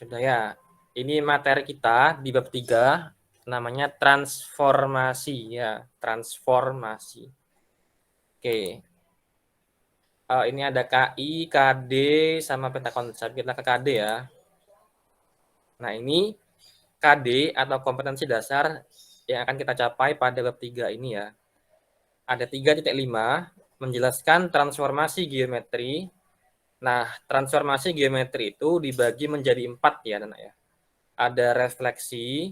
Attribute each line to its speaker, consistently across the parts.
Speaker 1: Sudah ya. Ini materi kita di bab 3 namanya transformasi ya, transformasi. Oke. Ini ada KI, KD sama peta konsep. Kita ke KD ya. Nah, ini KD atau kompetensi dasar yang akan kita capai pada bab 3 ini ya. Ada 3.5 menjelaskan transformasi geometri. Nah, transformasi geometri itu dibagi menjadi 4 ya, Nana ya. Ada refleksi,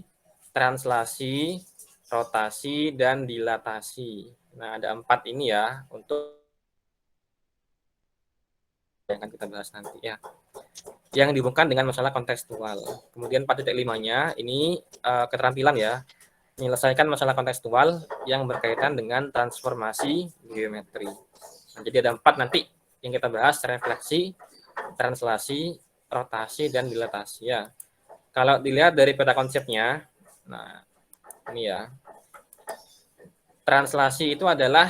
Speaker 1: translasi, rotasi, dan dilatasi. Nah, ada 4 ini ya untuk yang akan kita bahas nanti ya. Yang dihubungkan dengan masalah kontekstual. Kemudian 4.5-nya ini keterampilan ya. Menyelesaikan masalah kontekstual yang berkaitan dengan transformasi geometri. Nah, jadi ada 4 nanti yang kita bahas, refleksi, translasi, rotasi, dan dilatasi ya. Kalau dilihat dari peta konsepnya, nah ini ya, translasi itu adalah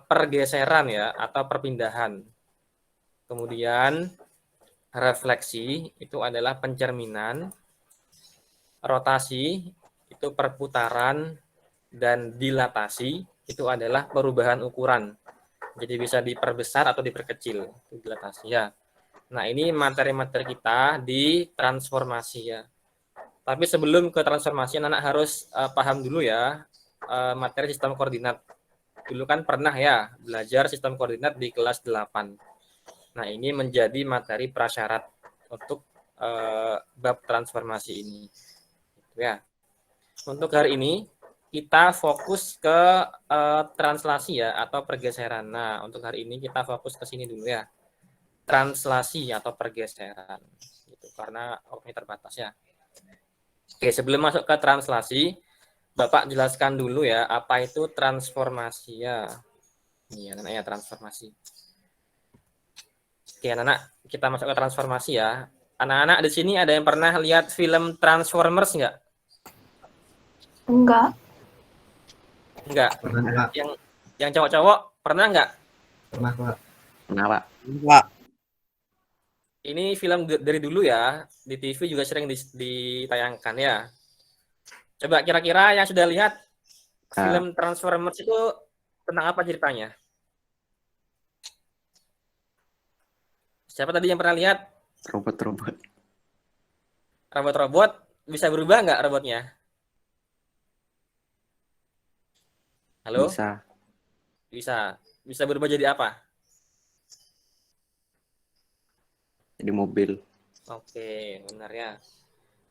Speaker 1: pergeseran ya atau perpindahan. Kemudian refleksi itu adalah pencerminan, rotasi itu perputaran, dan dilatasi itu adalah perubahan ukuran. Jadi bisa diperbesar atau diperkecil, dilatasi ya. Nah, ini materi-materi kita di transformasi ya. Tapi sebelum ke transformasi, anak harus paham dulu ya materi sistem koordinat. Dulu kan pernah ya belajar sistem koordinat di kelas 8. Nah, ini menjadi materi prasyarat untuk bab transformasi ini. Ya. Untuk hari ini kita fokus ke translasi ya atau pergeseran. Nah, untuk hari ini kita fokus ke sini dulu ya. Translasi atau pergeseran. Gitu, karena waktunya terbatas ya. Oke, sebelum masuk ke translasi, Bapak jelaskan dulu ya, apa itu transformasi ya. Ini namanya transformasi. Oke, anak-anak, kita masuk ke transformasi ya. Anak-anak di sini ada yang pernah lihat film Transformers nggak?
Speaker 2: Enggak.
Speaker 1: Enggak.
Speaker 3: Pernah, Pak.
Speaker 1: Yang cowok-cowok pernah nggak?
Speaker 3: Pernah, Pak.
Speaker 4: Pernah, Pak.
Speaker 3: Pak.
Speaker 1: Ini film dari dulu ya, di TV juga sering ditayangkan ya. Coba kira-kira yang sudah lihat film Transformers itu tentang apa ceritanya? Siapa tadi yang pernah lihat?
Speaker 4: Robot-robot.
Speaker 1: Robot-robot bisa berubah nggak robotnya? Halo?
Speaker 4: Bisa.
Speaker 1: Bisa. Bisa berubah jadi apa?
Speaker 4: Jadi mobil.
Speaker 1: Oke, benar ya.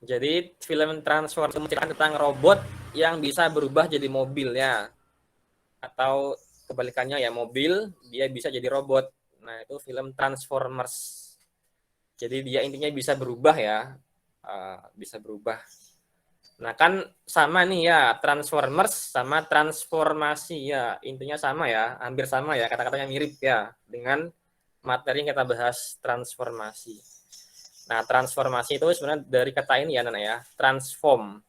Speaker 1: Jadi film Transformers menceritakan tentang robot yang bisa berubah jadi mobil ya. Atau kebalikannya ya, mobil dia bisa jadi robot. Nah, itu film Transformers. Jadi dia intinya bisa berubah ya. Bisa berubah. Nah, kan sama nih ya, Transformers sama transformasi ya. Intinya sama ya, hampir sama ya, kata-katanya mirip ya dengan materi yang kita bahas transformasi. Nah, transformasi itu sebenarnya dari kata ini ya, Nana ya, transform.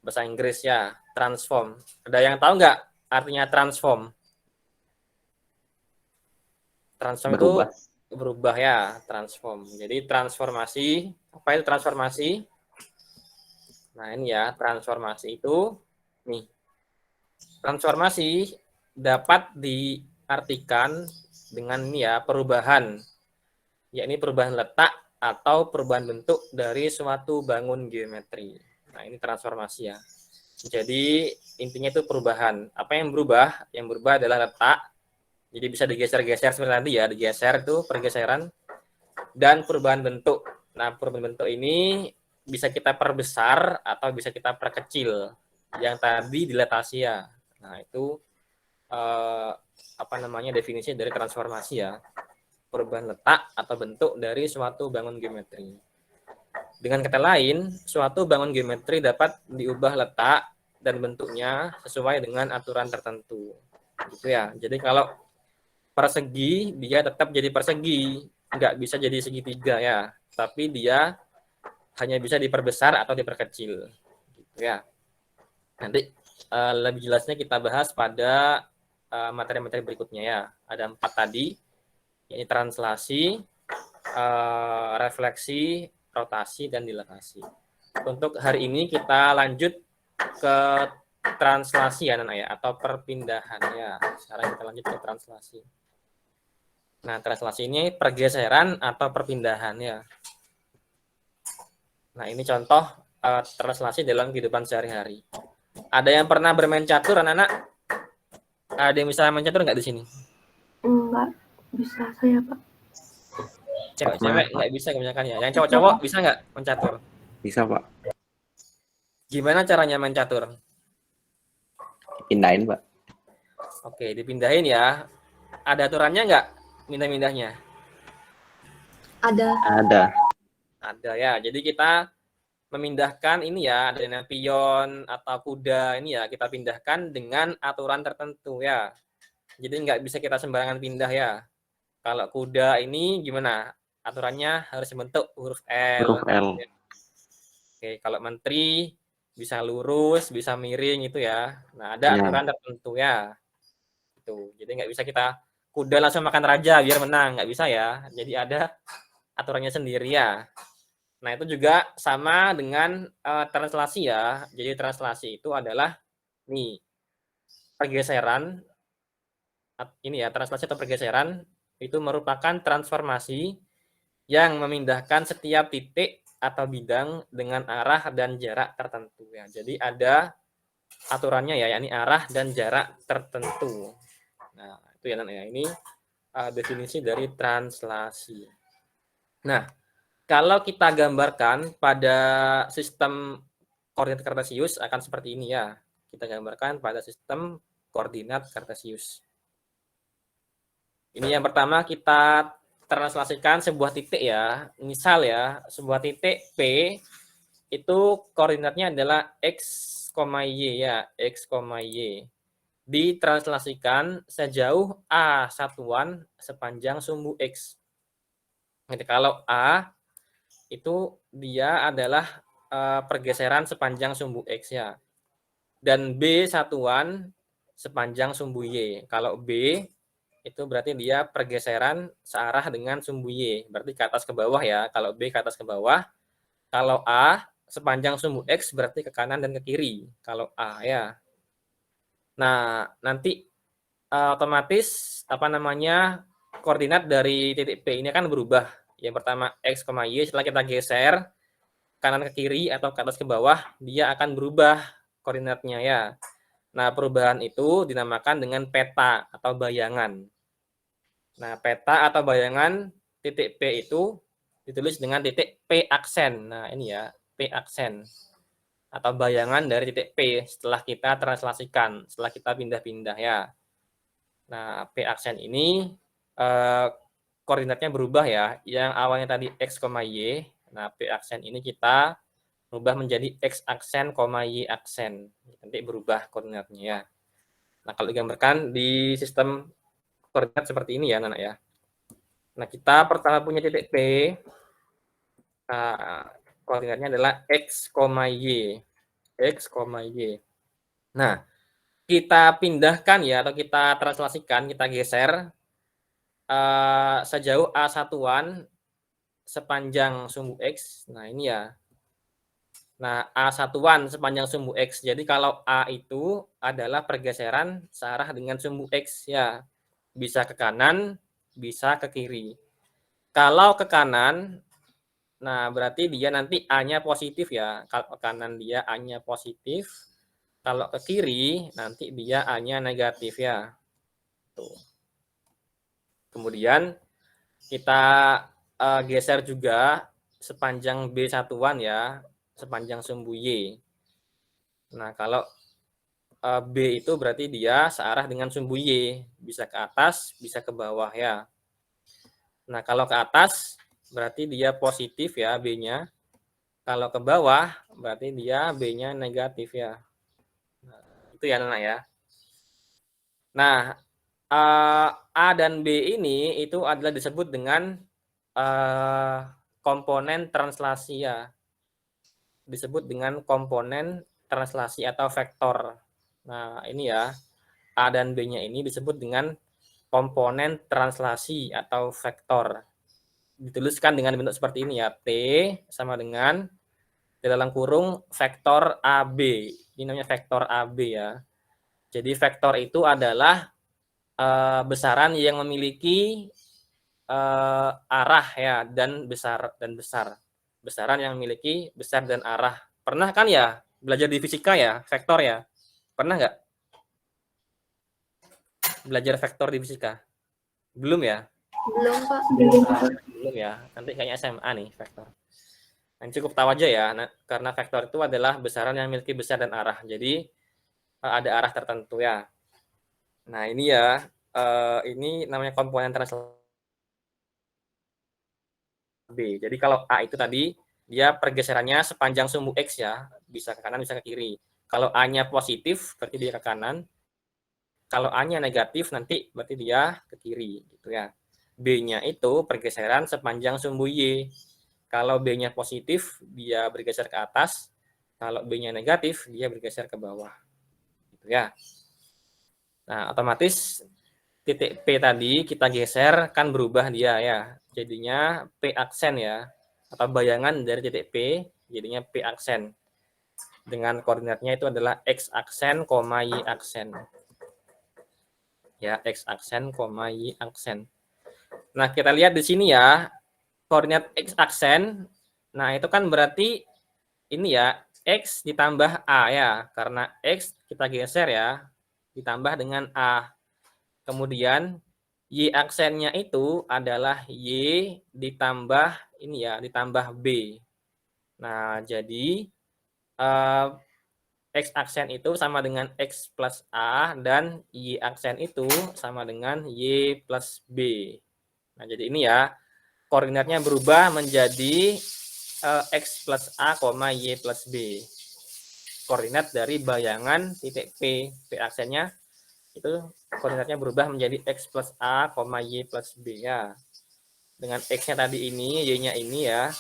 Speaker 1: Bahasa Inggris ya, transform. Ada yang tahu nggak artinya transform? Transform
Speaker 4: Berubah.
Speaker 1: itu berubah ya, transform. Jadi transformasi, apa itu transformasi? Nah, ini ya, transformasi itu nih. Transformasi dapat diartikan dengan ini ya, perubahan. Yakni perubahan letak atau perubahan bentuk dari suatu bangun geometri. Nah, ini transformasi ya. Jadi intinya itu perubahan. Apa yang berubah? Yang berubah adalah letak. Jadi bisa digeser-geser seperti tadi ya, digeser itu pergeseran, dan perubahan bentuk. Nah, perubahan bentuk ini bisa kita perbesar atau bisa kita perkecil. Yang tadi dilatasi ya. Nah, itu apa namanya definisi dari transformasi ya. Perubahan letak atau bentuk dari suatu bangun geometri. Dengan kata lain, suatu bangun geometri dapat diubah letak dan bentuknya sesuai dengan aturan tertentu. Gitu ya. Jadi kalau persegi, dia tetap jadi persegi, nggak bisa jadi segitiga ya. Tapi dia hanya bisa diperbesar atau diperkecil. Gitu ya. Nanti lebih jelasnya kita bahas pada materi-materi berikutnya ya. Ada 4 tadi, yakni translasi, refleksi, rotasi dan dilatasi. Untuk hari ini kita lanjut ke translasi ya anak ya, atau perpindahan ya. Sekarang kita lanjut ke translasi. Nah, translasi ini pergeseran atau perpindahan ya. Nah, ini contoh translasi dalam kehidupan sehari-hari. Ada yang pernah bermain catur, anak-anak? Ada yang bisa main catur nggak di sini?
Speaker 2: Enggak bisa saya, Pak.
Speaker 1: Cewek-cewek nggak bisa kebanyakan ya. Yang cowok-cowok bisa nggak main catur?
Speaker 4: Bisa, Pak.
Speaker 1: Gimana caranya main catur?
Speaker 4: Pindahin, Pak.
Speaker 1: Oke, dipindahin ya. Ada aturannya nggak pindah-pindahnya?
Speaker 2: Ada.
Speaker 4: Ada.
Speaker 1: Ada ya. Jadi kita memindahkan ini ya, ada pion atau kuda ini ya, kita pindahkan dengan aturan tertentu ya. Jadi nggak bisa kita sembarangan pindah ya. Kalau kuda ini gimana? Aturannya harus bentuk huruf L.
Speaker 4: Huruf L.
Speaker 1: Oke, kalau menteri bisa lurus, bisa miring itu ya. Nah, ada aturan tertentu ya. Itu. Jadi nggak bisa kita kuda langsung makan raja biar menang, nggak bisa ya. Jadi ada aturannya sendiri ya. Nah, itu juga sama dengan translasi ya. Jadi translasi itu adalah nih pergeseran ini ya, translasi atau pergeseran itu merupakan transformasi yang memindahkan setiap titik atau bidang dengan arah dan jarak tertentu ya. Jadi ada aturannya ya, yakni arah dan jarak tertentu. Nah, itu ya ya. Ini definisi dari translasi. Nah, kalau kita gambarkan pada sistem koordinat kartesius akan seperti ini ya. Kita gambarkan pada sistem koordinat kartesius. Ini yang pertama kita translasikan sebuah titik ya. Misal ya, sebuah titik P itu koordinatnya adalah X, Y ya, X, Y. Ditranslasikan sejauh A satuan sepanjang sumbu X. Jadi kalau A itu dia adalah pergeseran sepanjang sumbu X ya. Dan B satuan sepanjang sumbu Y. Kalau B itu berarti dia pergeseran searah dengan sumbu Y. Berarti ke atas ke bawah ya. Kalau B ke atas ke bawah. Kalau A sepanjang sumbu X berarti ke kanan dan ke kiri. Kalau A ya. Nah, nanti otomatis koordinat dari titik P ini akan berubah. Yang pertama X, Y, setelah kita geser kanan ke kiri atau ke atas ke bawah, dia akan berubah koordinatnya ya. Nah, perubahan itu dinamakan dengan peta atau bayangan. Nah, peta atau bayangan titik P itu ditulis dengan titik P aksen. Nah, ini ya, P aksen. Atau bayangan dari titik P setelah kita translasikan, setelah kita pindah-pindah ya. Nah, P aksen ini koordinatnya berubah ya. Yang awalnya tadi X, Y. Nah, P aksen ini kita berubah menjadi X aksen, Y aksen. Nanti berubah koordinatnya ya. Nah, kalau digambarkan di sistem koordinat seperti ini ya, anak ya. Nah, kita pertama punya titik P. Nah, koordinatnya adalah X, Y. X, Y. Nah, kita pindahkan ya, atau kita translasikan, kita geser sejauh A satuan sepanjang sumbu X. Nah, ini ya. Nah, A satuan sepanjang sumbu X. Jadi kalau A itu adalah pergeseran searah dengan sumbu X ya. Bisa ke kanan, bisa ke kiri. Kalau ke kanan, nah berarti dia nanti A-nya positif ya. Kalau ke kanan dia A-nya positif. Kalau ke kiri, nanti dia A-nya negatif ya. Tuh. Kemudian kita geser juga sepanjang B satuan ya, sepanjang sumbu Y. Nah, kalau B itu berarti dia searah dengan sumbu Y, bisa ke atas, bisa ke bawah ya. Nah, kalau ke atas berarti dia positif ya B-nya. Kalau ke bawah berarti dia B-nya negatif ya. Nah, itu ya Nana ya. Nah, A dan B ini itu adalah disebut dengan komponen translasi ya. Disebut dengan komponen translasi atau vektor. Nah, ini ya. A dan B-nya ini disebut dengan komponen translasi atau vektor. dituliskan dengan bentuk seperti ini ya. T sama dengan di dalam kurung vektor AB. Ini namanya vektor AB ya. Jadi vektor itu adalah besaran yang memiliki arah ya dan besar. Besaran yang memiliki besar dan arah. Pernah kan ya belajar di fisika ya, vektor ya? Pernah nggak belajar vektor di fisika? Belum ya?
Speaker 2: Belum, Pak.
Speaker 1: Belum ya. Nanti kayaknya SMA nih vektor. Nah, cukup tahu aja ya, karena vektor itu adalah besaran yang memiliki besar dan arah. Jadi ada arah tertentu ya. Nah ini ya, ini namanya komponen translasi B. Jadi kalau A itu tadi dia pergeserannya sepanjang sumbu X ya, bisa ke kanan bisa ke kiri. Kalau A-nya positif berarti dia ke kanan. Kalau A-nya negatif nanti berarti dia ke kiri gitu ya. B-nya itu pergeseran sepanjang sumbu Y. Kalau B-nya positif dia bergeser ke atas, kalau B-nya negatif dia bergeser ke bawah. Gitu ya. Nah, otomatis titik P tadi kita geser kan berubah dia ya. Jadinya P aksen ya. Atau bayangan dari titik P jadinya P aksen. Dengan koordinatnya itu adalah X aksen, Y aksen. Ya, X aksen, Y aksen. Nah, kita lihat di sini ya. Koordinat X aksen. Nah, itu kan berarti ini ya, X ditambah A ya. Karena X kita geser ya. Ditambah dengan A. Kemudian Y aksennya itu adalah Y ditambah ini ya, ditambah B. Nah, jadi X aksen itu sama dengan X plus A dan Y aksen itu sama dengan Y plus B. Nah, jadi ini ya, koordinatnya berubah menjadi X plus A, Y plus B. Koordinat dari bayangan titik P. P aksennya itu koordinatnya berubah menjadi X plus A, Y plus B ya. Dengan X-nya tadi ini, Y-nya ini ya.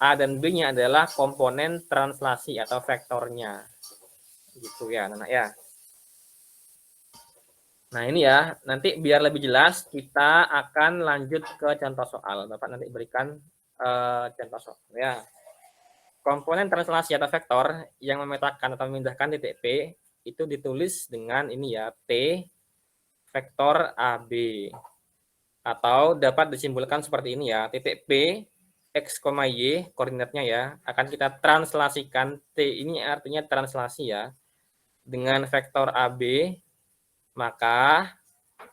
Speaker 1: A dan B-nya adalah komponen translasi atau vektornya. Gitu ya, anak ya. Nah, ini ya. Nanti biar lebih jelas, kita akan lanjut ke contoh soal. Bapak nanti berikan contoh soal ya. Komponen translasi atau vektor yang memetakan atau memindahkan titik P itu ditulis dengan ini ya, T vektor AB. Atau dapat disimpulkan seperti ini ya, titik P, X, Y, koordinatnya ya, akan kita translasikan, T ini artinya translasi ya, dengan vektor AB, maka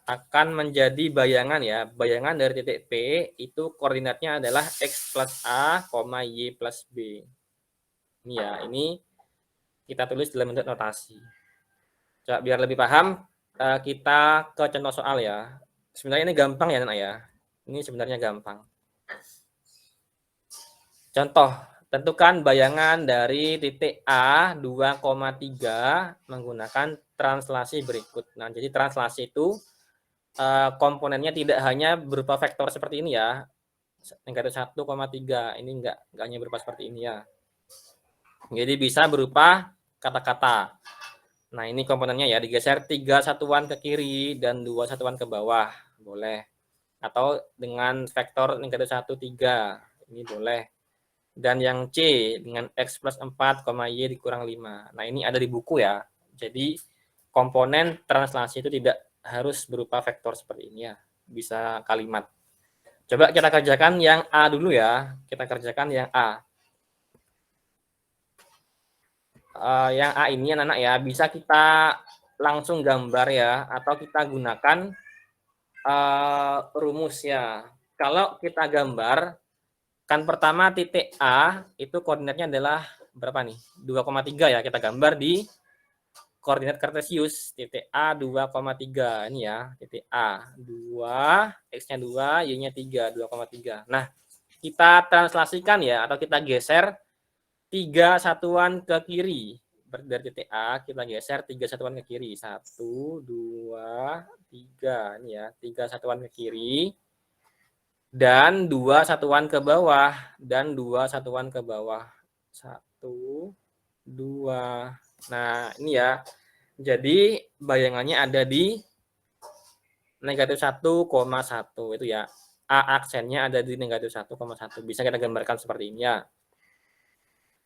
Speaker 1: akan menjadi bayangan ya, bayangan dari titik P itu koordinatnya adalah X plus A, Y plus B. Ini ya, ini kita tulis dalam bentuk notasi. Coba biar lebih paham, kita ke contoh soal ya. Sebenarnya ini gampang ya, Nak ya. Ini sebenarnya gampang. Contoh, tentukan bayangan dari titik A 2,3 menggunakan translasi berikut. Nah, jadi translasi itu komponennya tidak hanya berupa vektor seperti ini ya. Negatif 1,3. Ini enggak hanya berupa seperti ini ya. Jadi bisa berupa kata-kata. Nah, ini komponennya ya, digeser 3 satuan ke kiri dan 2 satuan ke bawah. Boleh. Atau dengan vektor negatif 1, 3. Ini boleh. Dan yang C dengan X plus 4, Y dikurang 5. Nah, ini ada di buku ya. Jadi, komponen translasi itu tidak harus berupa vektor seperti ini ya. Bisa kalimat. Coba kita kerjakan yang A dulu ya. Kita kerjakan yang A. Yang A ini anak-anak ya, bisa kita langsung gambar ya. Atau kita gunakan rumus ya. Kalau kita gambar, kan pertama titik A itu koordinatnya adalah berapa nih? 2,3 ya. Kita gambar di koordinat kartesius. Titik A 2,3. Ini ya, titik A 2, X-nya 2, Y-nya 3, 2,3. Nah, kita translasikan ya, atau kita geser 3 satuan ke kiri. Dari titik A kita geser 3 satuan ke kiri. 1, 2, 3. Ini ya, 3 satuan ke kiri. Dan 2 satuan ke bawah. Dan 2 satuan ke bawah. 1, 2. Nah, ini ya. Jadi bayangannya ada di negatif 1,1. Itu ya. A aksennya ada di negatif 1,1. Bisa kita gambarkan seperti ini ya.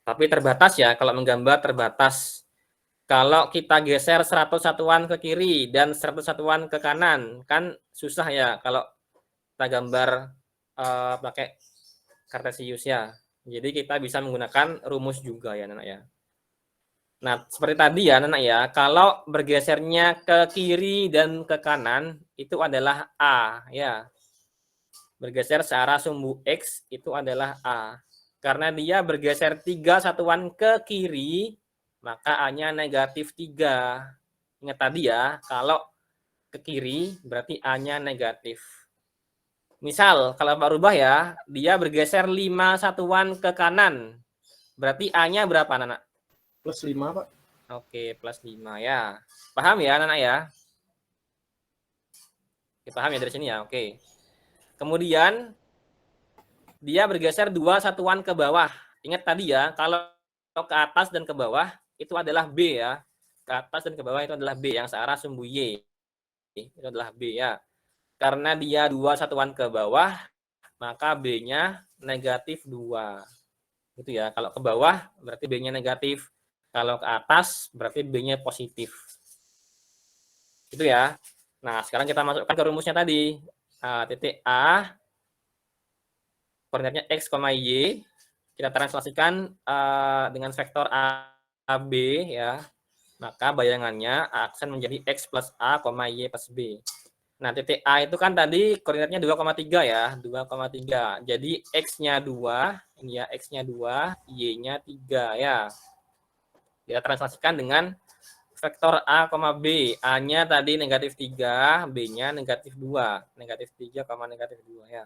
Speaker 1: Tapi terbatas ya, kalau menggambar terbatas. Kalau kita geser 100 satuan ke kiri dan 100 satuan ke kanan, kan susah ya kalau kita gambar pakai Cartesius ya. Jadi kita bisa menggunakan rumus juga ya, anak ya. Nah, seperti tadi ya, anak ya, kalau bergesernya ke kiri dan ke kanan, itu adalah A ya. Bergeser searah sumbu X itu adalah A. Karena dia bergeser 3 satuan ke kiri, maka A-nya negatif 3. Ingat tadi ya, kalau ke kiri berarti A-nya negatif. Misal, kalau Pak rubah ya, dia bergeser 5 satuan ke kanan. Berarti A-nya berapa, anak?
Speaker 3: Plus 5, Pak.
Speaker 1: Oke, plus 5 ya. Paham ya, anak ya? Oke, paham ya dari sini ya? Oke. Kemudian, dia bergeser 2 satuan ke bawah. Ingat tadi ya, kalau ke atas dan ke bawah, itu adalah B ya. Ke atas dan ke bawah itu adalah B, yang searah sumbu Y. Itu adalah B ya. Karena dia 2 satuan ke bawah, maka B-nya negatif 2. Gitu ya. Kalau ke bawah, berarti B-nya negatif. Kalau ke atas, berarti B-nya positif. Gitu ya. Nah, sekarang kita masukkan ke rumusnya tadi. Titik A, koordinatnya X, Y, kita translasikan dengan vektor AB ya, maka bayangannya aksen menjadi X plus A, Y plus B. Nah, titik A itu kan tadi koordinatnya 2,3 ya, 2,3. Jadi X-nya 2, ini ya, X-nya 2, Y-nya 3 ya. Kita translasikan dengan vektor A, B. A-nya tadi negatif 3, B-nya negatif 2. Negatif 3, negatif 2 ya.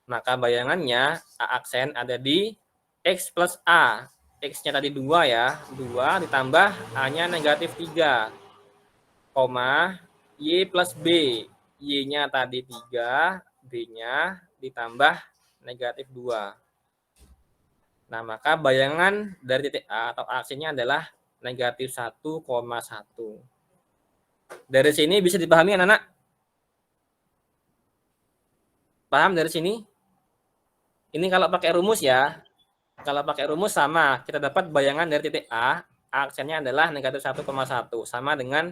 Speaker 1: Maka bayangannya A aksen ada di X plus A. X-nya tadi 2 ya. 2 ditambah A-nya negatif 3. Y plus B. Y-nya tadi 3. B-nya ditambah negatif 2. Nah, maka bayangan dari titik A atau aksennya adalah negatif 1,1. Dari sini bisa dipahami anak-anak? Paham dari sini? Ini kalau pakai rumus ya, kalau pakai rumus sama, kita dapat bayangan dari titik A, aksennya adalah negatif 1,1, sama dengan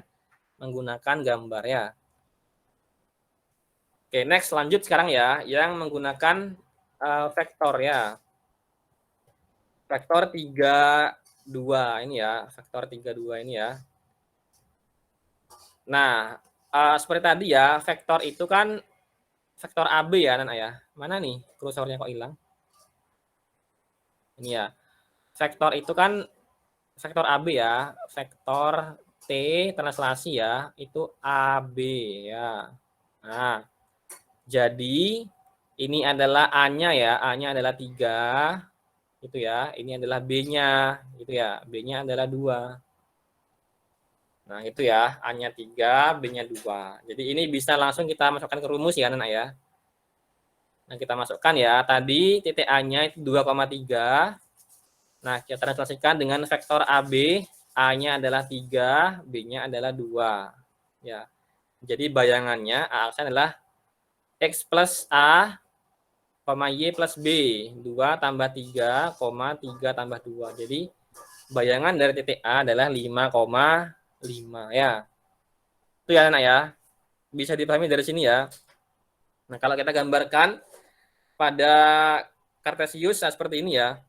Speaker 1: menggunakan gambar ya. Oke, next lanjut sekarang ya, yang menggunakan vektor ya. Vektor 32 ini ya, vektor 32 ini ya. Nah, seperti tadi ya, vektor itu kan vektor AB ya, anak ya. Mana nih kursornya kok hilang? Ini ya. Vektor itu kan vektor AB ya. Vektor T translasi ya, itu AB ya. Nah, jadi ini adalah A-nya ya. A-nya adalah 3. Gitu ya. Ini adalah B-nya. Gitu ya. B-nya adalah 2. Nah, itu ya, A-nya 3, B-nya 2. Jadi ini bisa langsung kita masukkan ke rumus ya, anak ya. Nah, kita masukkan ya. Tadi titik A-nya itu 2,3. Nah, kita translasikan dengan vektor AB. A-nya adalah 3, B-nya adalah 2. Ya. Jadi bayangannya A aksen adalah X plus A, Y plus B. 2 tambah 3, 3 tambah 2. Jadi bayangan dari titik A adalah 5,5 ya. Itu ya anak ya. Bisa dipahami dari sini ya. Nah, kalau kita gambarkan pada Cartesius seperti ini ya.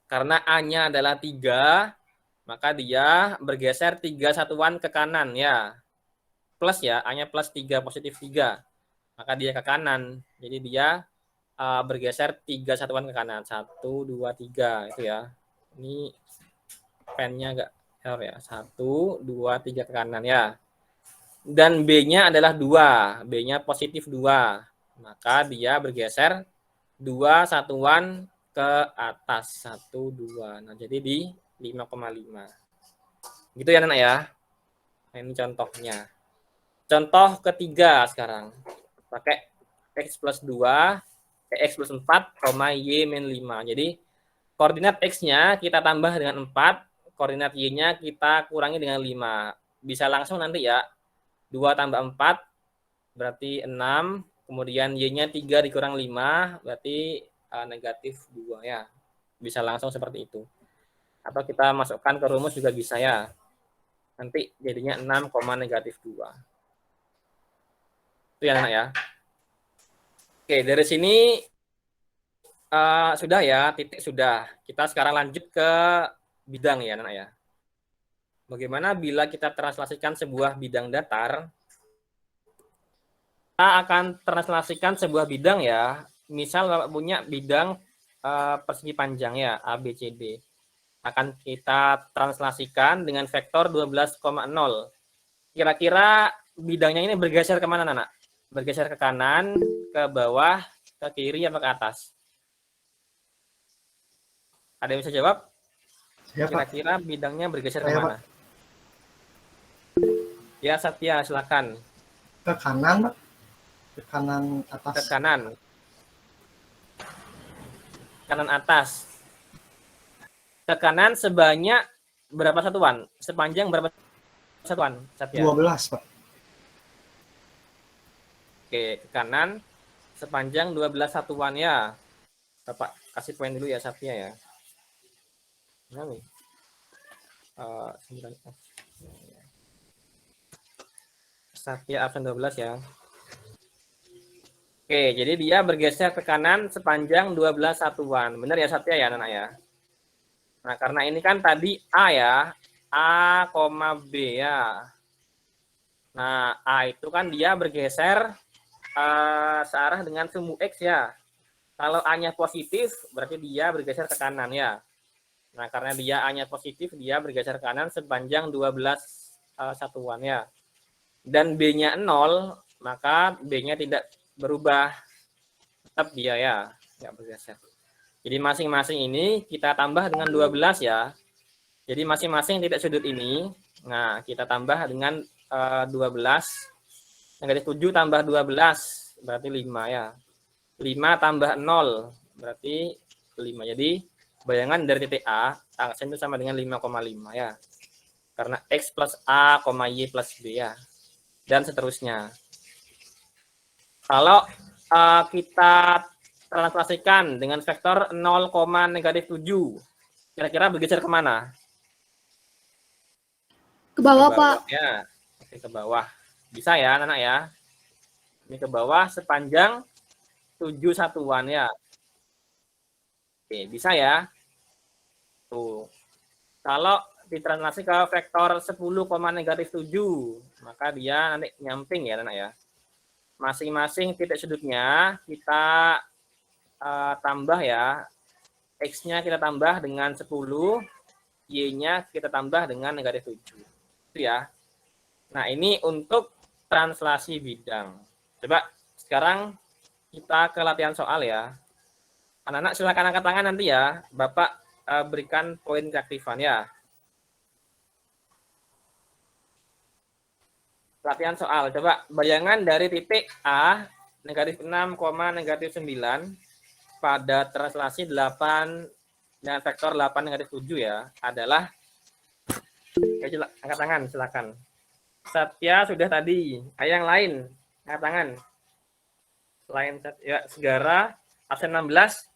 Speaker 1: Karena A-nya adalah 3, maka dia bergeser 3 satuan ke kanan ya. Plus ya, A-nya plus 3, positif 3. Maka dia ke kanan. Jadi dia bergeser 3 satuan ke kanan. 1, 2, 3 itu ya. Ini pennya agak error ya. 1, 2, 3 ke kanan ya. Dan B-nya adalah 2. B-nya positif 2. Maka dia bergeser 2 satuan ke atas. 1, 2. Nah, jadi di 5,5. Gitu ya, anak ya. Nah, ini contohnya. Contoh ketiga sekarang. Pakai X plus 2, X plus 4, Y min 5. Jadi, koordinat X-nya kita tambah dengan 4, koordinat Y-nya kita kurangi dengan 5. Bisa langsung nanti ya. 2 tambah 4 berarti 6, Kemudian Y-nya 3 dikurang 5, berarti negatif 2 ya. Bisa langsung seperti itu. Atau kita masukkan ke rumus juga bisa ya. Nanti jadinya 6, negatif 2. Itu ya anak ya. Oke, dari sini sudah ya, titik sudah. Kita sekarang lanjut ke bidang ya anak ya. Bagaimana bila kita translasikan sebuah bidang datar? Kita akan translasikan sebuah bidang ya. Misal Bapak punya bidang persegi panjang ya, A, B, C, D. Akan kita translasikan dengan vektor 12,0. Kira-kira bidangnya ini bergeser kemana, Nana? Bergeser ke kanan, ke bawah, ke kiri, apa ke atas? Ada yang bisa jawab? Kira-kira bidangnya bergeser kemana? Pak. Ya, Satya, silakan.
Speaker 3: Ke kanan, Pak. Ke kanan atas.
Speaker 1: Ke kanan. Kanan atas. Ke kanan sebanyak berapa satuan? Sepanjang berapa satuan, Satya?
Speaker 3: 12, Pak.
Speaker 1: Oke, ke kanan sepanjang 12 satuan ya. Bapak kasih poin dulu ya, Satya ya. Nah, nih. 9. Satya absen 12 ya. Oke, jadi dia bergeser ke kanan sepanjang 12 satuan. Benar ya Satya ya, anak ya? Nah, karena ini kan tadi A ya, A, B ya. Nah, A itu kan dia bergeser searah dengan sumbu X ya. Kalau A-nya positif, berarti dia bergeser ke kanan ya. Nah, karena dia A-nya positif, dia bergeser ke kanan sepanjang 12 satuan ya. Dan B-nya 0, maka B-nya tidak berubah. Tetap dia ya, nggak bergeser. Jadi masing-masing ini kita tambah dengan 12 ya. Jadi masing-masing titik sudut ini, nah kita tambah dengan 12. Negatif 7 tambah 12, berarti 5 ya. 5 tambah 0, berarti 5. Jadi bayangan dari titik A, aksen itu sama dengan 5,5 ya. Karena X plus A, Y plus B ya. Dan seterusnya. Kalau kita translasikan dengan vektor 0, negatif 7, kira-kira bergeser kemana?
Speaker 2: Ke bawah, Pak.
Speaker 1: Ya, oke, ke bawah. Bisa ya, anak ya. Ini ke bawah sepanjang 7 satuan ya. Oke, bisa ya. Tuh. Kalau ditranslasi ke vektor 10, negatif 7, maka dia nanti nyamping ya, anak ya. Masing-masing titik sudutnya kita tambah ya. X-nya kita tambah dengan 10, Y-nya kita tambah dengan negatif 7. Itu ya. Nah, ini untuk translasi bidang. Coba sekarang kita ke latihan soal ya. Anak-anak silakan angkat tangan nanti ya. Bapak berikan poin keaktifan ya. Latihan soal. Coba bayangan dari titik A, negatif 6, negatif 9 pada translasi 8 dan vektor 8 negatif 7 ya adalah, angkat tangan silakan. Satya sudah tadi. Yang lain angkat tangan. Selain ya, Segara absen 16.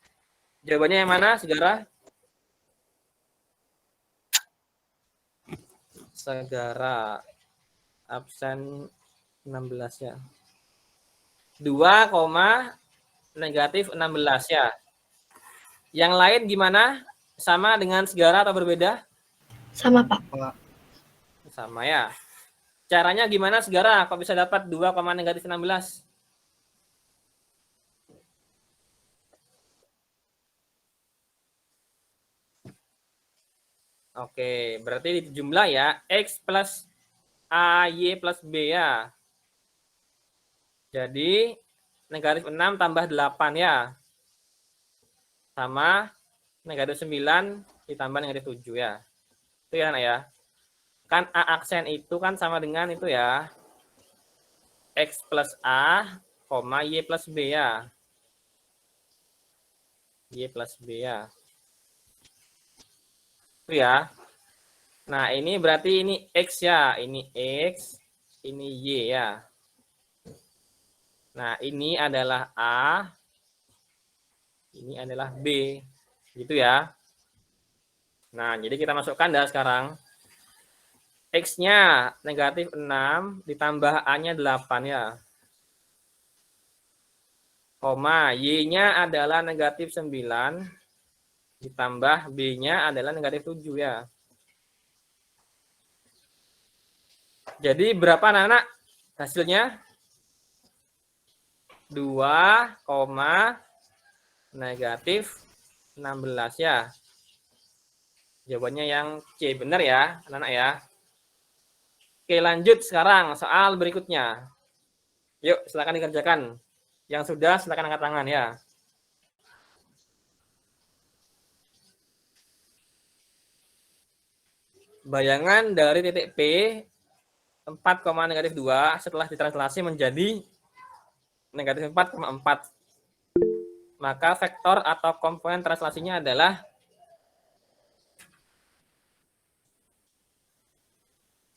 Speaker 1: Jawabannya yang mana, Segara? Segara absen 16 ya. 2, negatif 16 ya. Yang lain gimana? Sama dengan Segara atau berbeda?
Speaker 2: Sama, Pak.
Speaker 1: Sama ya. Caranya gimana Segara? Kok bisa dapat 2, negatif 16? Oke, berarti dijumlah ya. X plus A, Y plus B ya. Jadi negatif 6 tambah 8 ya. Sama negatif 9 ditambah negatif 7 ya. Itu ya, ya. Kan A aksen itu kan sama dengan itu ya. X plus A, Y plus B ya. Y plus B ya. Itu ya. Nah, ini berarti ini X ya. Ini X, ini Y ya. Nah, ini adalah A, ini adalah B. Gitu ya. Nah, jadi kita masukkan dah sekarang. X-nya negatif 6 ditambah A-nya 8 ya. Koma, Y-nya adalah negatif 9 ditambah B-nya adalah negatif 7 ya. Jadi berapa anak-anak hasilnya? 2, negatif 16 ya. Jawabannya yang C, benar ya anak-anak ya. Oke, lanjut sekarang soal berikutnya. Yuk, silakan dikerjakan. Yang sudah silakan angkat tangan ya. Bayangan dari titik P 4, negatif 2 setelah ditranslasi menjadi negatif 4,4. Maka vektor atau komponen translasinya adalah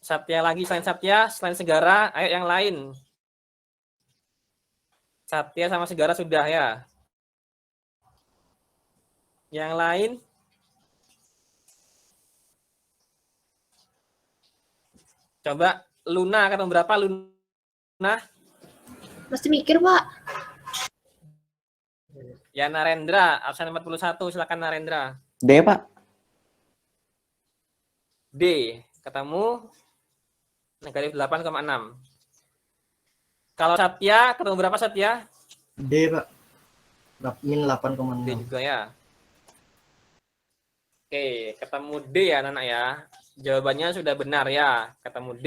Speaker 1: Satya lagi, selain Satya, selain Segara, ayo yang lain. Satya sama Segara sudah ya. Yang lain? Coba Luna, ketemu berapa Luna?
Speaker 2: Masih mikir, Pak.
Speaker 1: Ya Narendra, absen 41, silakan Narendra.
Speaker 4: D, Pak.
Speaker 1: D, ketemu negatif 8,6. Kalau Satya, ketemu berapa Satya?
Speaker 3: D, Pak. Min
Speaker 1: D
Speaker 3: 8,6.
Speaker 1: juga ya. Oke, ketemu D ya anak-anak ya. Jawabannya sudah benar ya. Ketemu D,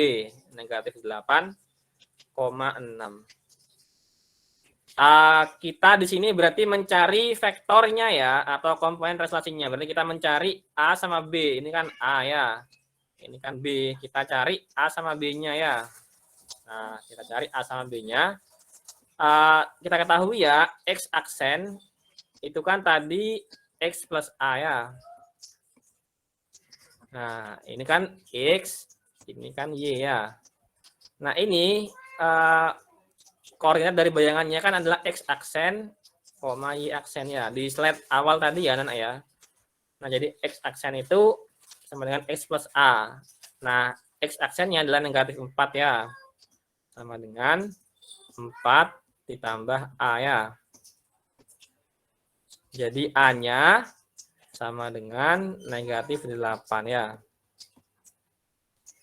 Speaker 1: negatif 8,6. Kita di sini berarti mencari vektornya ya, atau komponen translasinya. Berarti kita mencari A sama B. Ini kan A ya. Ini kan B. Kita cari A sama B-nya ya. Nah, kita cari A sama B-nya. Kita ketahui ya, X aksen itu kan tadi X plus A ya. Nah, ini kan X, ini kan Y ya. Nah, ini koordinat dari bayangannya kan adalah X aksen, Y aksen ya. Di slide awal tadi ya, anak ya. Nah, jadi X aksen itu sama dengan X plus A. Nah, X aksennya adalah negatif 4 ya. Sama dengan 4 ditambah A ya. Jadi A-nya sama dengan negatif 8 ya.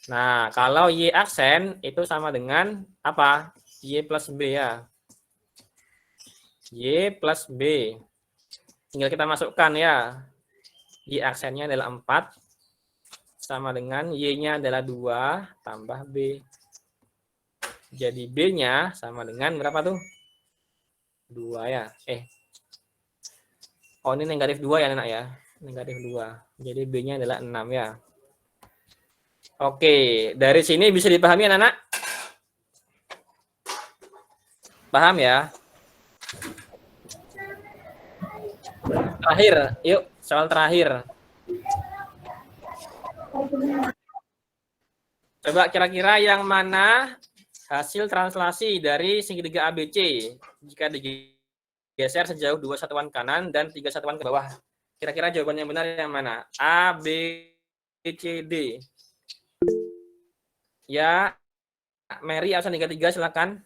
Speaker 1: Nah, kalau Y aksen itu sama dengan apa? Y plus B ya. Y plus B. Tinggal kita masukkan ya. Y aksennya adalah 4. Sama dengan Y-nya adalah 2 tambah B. Jadi B-nya sama dengan berapa tuh? 2 ya. Oh, ini negatif 2 ya anak ya. Negatif 2. Jadi B-nya adalah 6 ya. Oke, dari sini bisa dipahami anak-anak? Paham ya? Terakhir, yuk soal terakhir. Coba kira-kira yang mana hasil translasi dari segitiga ABC jika digeser sejauh 2 satuan kanan dan 3 satuan ke bawah. Kira-kira jawabannya benar yang mana? A, B, C, D. Ya, Mary absen 33 silakan.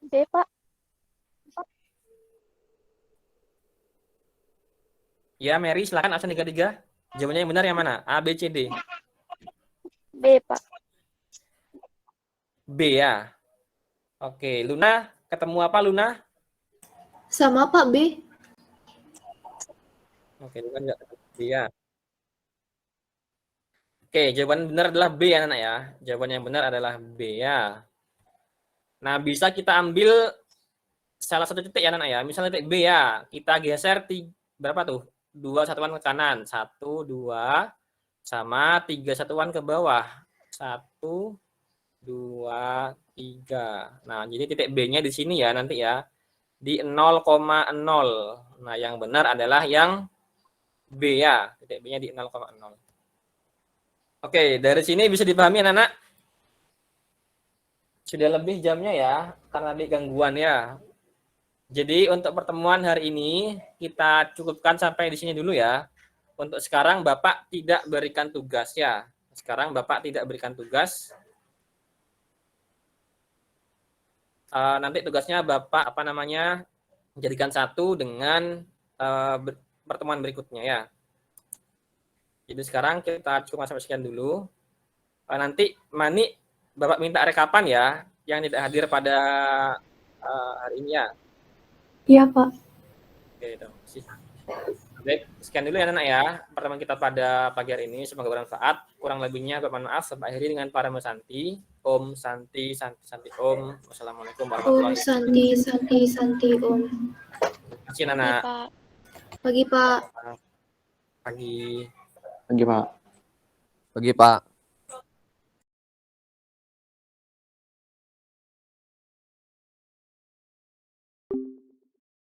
Speaker 5: B, Pak.
Speaker 1: Ya, Mary silakan absen 33. Jawabannya yang benar yang mana? A, B, C, D.
Speaker 5: B, Pak.
Speaker 1: B ya. Oke, Luna, ketemu apa Luna?
Speaker 2: Sama, Pak, B.
Speaker 1: Oke, Luna enggak ketemu B ya. Oke, jawaban benar adalah B ya, anak ya. Jawaban yang benar adalah B ya. Nah, bisa kita ambil salah satu titik ya, anak ya. Misalnya titik B ya, kita geser berapa tuh? 2 satuan ke kanan. 1, 2, sama 3 satuan ke bawah. 1, 2, 3. Nah, jadi titik B-nya di sini ya nanti ya. Di 0,0. Nah, yang benar adalah yang B ya. Titik B-nya di 0,0. Oke, dari sini bisa dipahami anak-anak? Sudah lebih jamnya ya, karena tadi gangguan ya. Jadi untuk pertemuan hari ini kita cukupkan sampai di sini dulu ya. Untuk sekarang Bapak tidak berikan tugas ya. Sekarang Bapak tidak berikan tugas. Nanti tugasnya Bapak jadikan satu dengan pertemuan berikutnya ya. Jadi sekarang kita cukupkan sampai sekian dulu. Nanti Mani Bapak minta rekapan ya, yang tidak hadir pada hari ini ya.
Speaker 2: Iya, Pak.
Speaker 1: Oke, baik, sekian dulu ya anak ya pertemuan kita pada pagi hari ini. Semoga bermanfaat. Kurang lebihnya Bapak maaf. Sampai akhiri dengan para Santi. Om Santi, Santi, Santi Om. Wassalamualaikum warahmatullahi
Speaker 2: Om Santi, Santi, Santi, Om.
Speaker 1: Terima kasih anak.
Speaker 5: Pak.
Speaker 2: Pagi, Pak.
Speaker 1: Pagi.
Speaker 4: Lagi Pak.
Speaker 6: Pagi, Pak.